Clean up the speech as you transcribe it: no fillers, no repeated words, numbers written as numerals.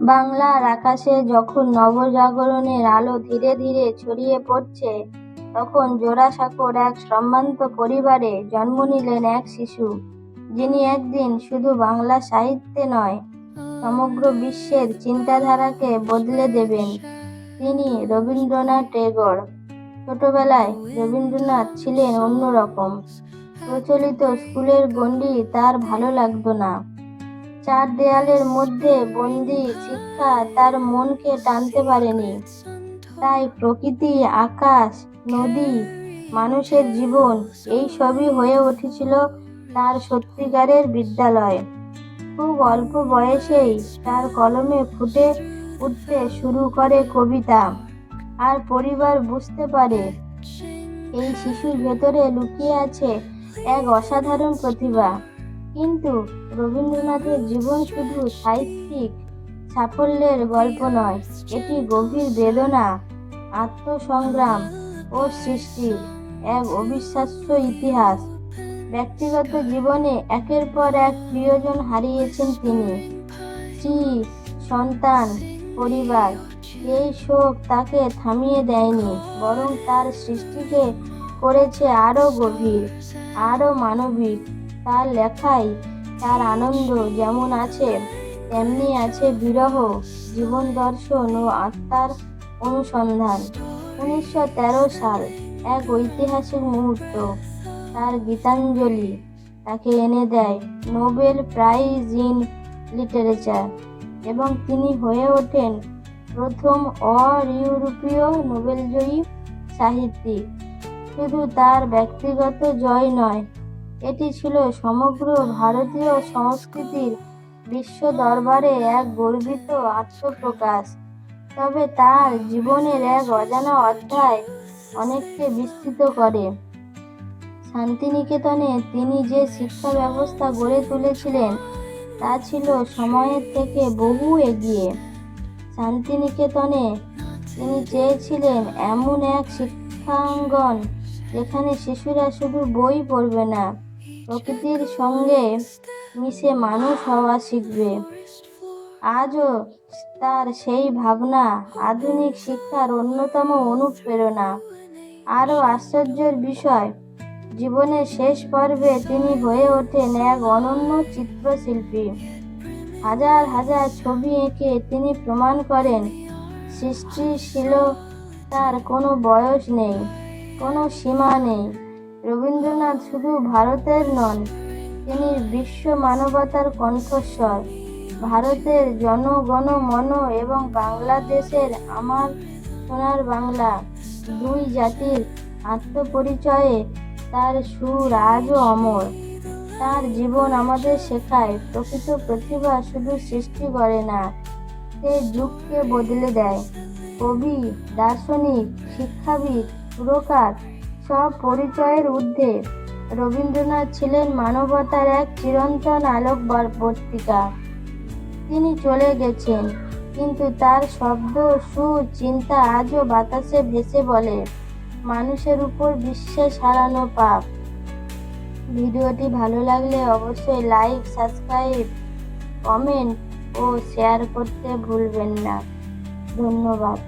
বাংলার আকাশে যখন নবজাগরণের আলো ধীরে ধীরে ছড়িয়ে পড়ছে, তখন জোড়াসাঁকোর এক সম্ভ্রান্ত পরিবারে জন্ম নিলেন এক শিশু, যিনি একদিন শুধু বাংলা সাহিত্যে নয়, সমগ্র বিশ্বের চিন্তাধারাকে বদলে দেবেন। তিনি রবীন্দ্রনাথ টেগোর। ছোটবেলায় রবীন্দ্রনাথ ছিলেন অন্যরকম। প্রচলিত স্কুলের গণ্ডি তার ভালো লাগতো না। চার দেয়ালের মধ্যে বন্দি শিক্ষা তার মনকে টানতে পারেনি। তাই প্রকৃতি, আকাশ, নদী, মানুষের জীবন, এই সবই হয়ে উঠেছিল তার সত্যিকারের বিদ্যালয়। খুব অল্প বয়সেই তার কলমে ফুটে উঠতে শুরু করে কবিতা, আর পরিবার বুঝতে পারে এই শিশুর ভেতরে লুকিয়ে আছে এক অসাধারণ প্রতিভা। কিন্তু রবীন্দ্রনাথের জীবন শুধু সাহিত্যিক সাফল্যের গল্প নয়, এটি গভীর বেদনা, আত্মসংগ্রাম ও সৃষ্টির এক অবিশ্বাস্য ইতিহাস। ব্যক্তিগত জীবনে একের পর এক প্রিয়জন হারিয়েছেন তিনি। স্ত্রী, সন্তান, পরিবার, এই শোক তাকে থামিয়ে দেয়নি, বরং তার সৃষ্টিকে করেছে আরও গভীর, আরও মানবিক। তার লেখায় তার আনন্দ যেমন আছে, তেমনি আছে বিরহ, জীবন দর্শন ও আত্মার অনুসন্ধান। 1913 সাল এক ঐতিহাসিক মুহূর্ত। তার গীতাঞ্জলি তাকে এনে দেয় নোবেল প্রাইজ ইন লিটারেচার, এবং তিনি হয়ে ওঠেন প্রথম অ-ইউরোপীয় নোবেলজয়ী সাহিত্যিক। শুধু তার ব্যক্তিগত জয় নয়, এটি ছিল সমগ্র ভারতীয় সংস্কৃতির বিশ্ব দরবারে এক গর্বিত আত্মপ্রকাশ। তবে তার জীবনের এক অজানা অধ্যায় অনেককে বিস্মিত করে। শান্তিনিকেতনে তিনি যে শিক্ষা ব্যবস্থা গড়ে তুলেছিলেন, তা ছিল সময়ের থেকে বহু এগিয়ে। শান্তিনিকেতনে তিনি চেয়েছিলেন এমন এক শিক্ষাঙ্গন যেখানে শিশুরা শুধু বই পড়বে না, প্রকৃতির সঙ্গে মিশে মানুষ হওয়া শিখবে। আজও তার সেই ভাবনা আধুনিক শিক্ষার অন্যতম অনুপ্রেরণা। আরও আশ্চর্যের বিষয়, জীবনের শেষ পর্বে তিনি হয়ে ওঠেন এক অনন্য চিত্রশিল্পী। হাজার হাজার ছবি এঁকে তিনি প্রমাণ করেন সৃষ্টিশীলতার কোনো বয়স নেই, কোনো সীমা নেই। রবীন্দ্রনাথ শুধু ভারতের নন, তিনি বিশ্ব মানবতার কণ্ঠস্বর। ভারতের জনগণমন এবং বাংলাদেশের আমার সোনার বাংলা, দুই জাতির আত্মপরিচয়ে তার সুর আজও অমর। তার জীবন আমাদের শেখায়, প্রকৃত প্রতিভা শুধু সৃষ্টি করে না, সে যুগকে বদলে দেয়। কবি, দার্শনিক, শিক্ষাবিদ, সুরকার, সব পরিচয়ের ঊর্ধ্বে রবীন্দ্রনাথ ছিলেন মানবতার এক চিরন্তন আলোকবর্তিকা। তিনি চলে গেছেন, কিন্তু তার শব্দ, সুর, চিন্তা আজও বাতাসে ভেসে বলে, মানুষের উপর বিশ্বাস হারানো পাপ। ভিডিওটি ভালো লাগলে অবশ্যই লাইক, সাবস্ক্রাইব, কমেন্ট ও শেয়ার করতে ভুলবেন না। ধন্যবাদ।